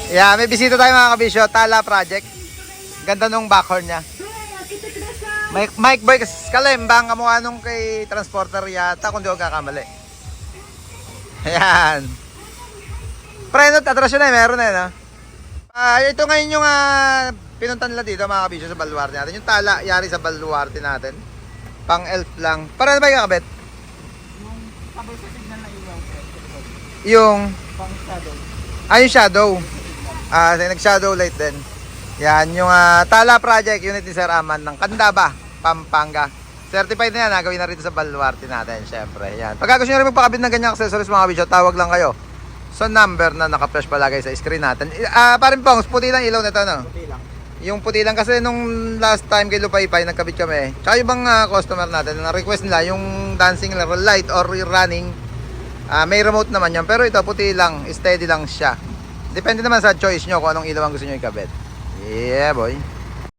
Yeah, may bisita tayo mga kabisyo. Tala Project. Ganda nung backhorn niya. Mike Boy Kalembang, kamukha nung kay Transporter yata kung di ako kakamali. Ayan. Preno at atrasyon na meron na yun. Ito ngayon yung pinuntan nila dito mga kabisyo sa baluarte natin. Yung tala yari sa baluarte natin. Pang elf lang. Para ba yung kakabit? Yung sabay sa signal na ilaw. Yung Pang shadow. yung shadow. Nag-shadow light din. Yan, yung Tala Project unit ni Sir Aman ng Candaba, Pampanga. Certified na yan, gawin na rito sa baluarte natin, syempre. Yan. Pagka gusto nyo rin magpakabit ng ganyang accessories mga kabisyo, tawag lang kayo sa number na naka-flash palagay sa screen natin. Parin Pongs, puti lang ilaw nito, no? Puti lang. Yung puti lang kasi nung last time kay Lupaypay, nagkabit kami. Tsaka yung bang customer natin, na request nila yung dancing light or running, may remote naman yan. Pero ito, puti lang, steady lang siya. Depende naman sa choice nyo kung anong ilaw ang gusto nyo ikabit. Yeah, boy.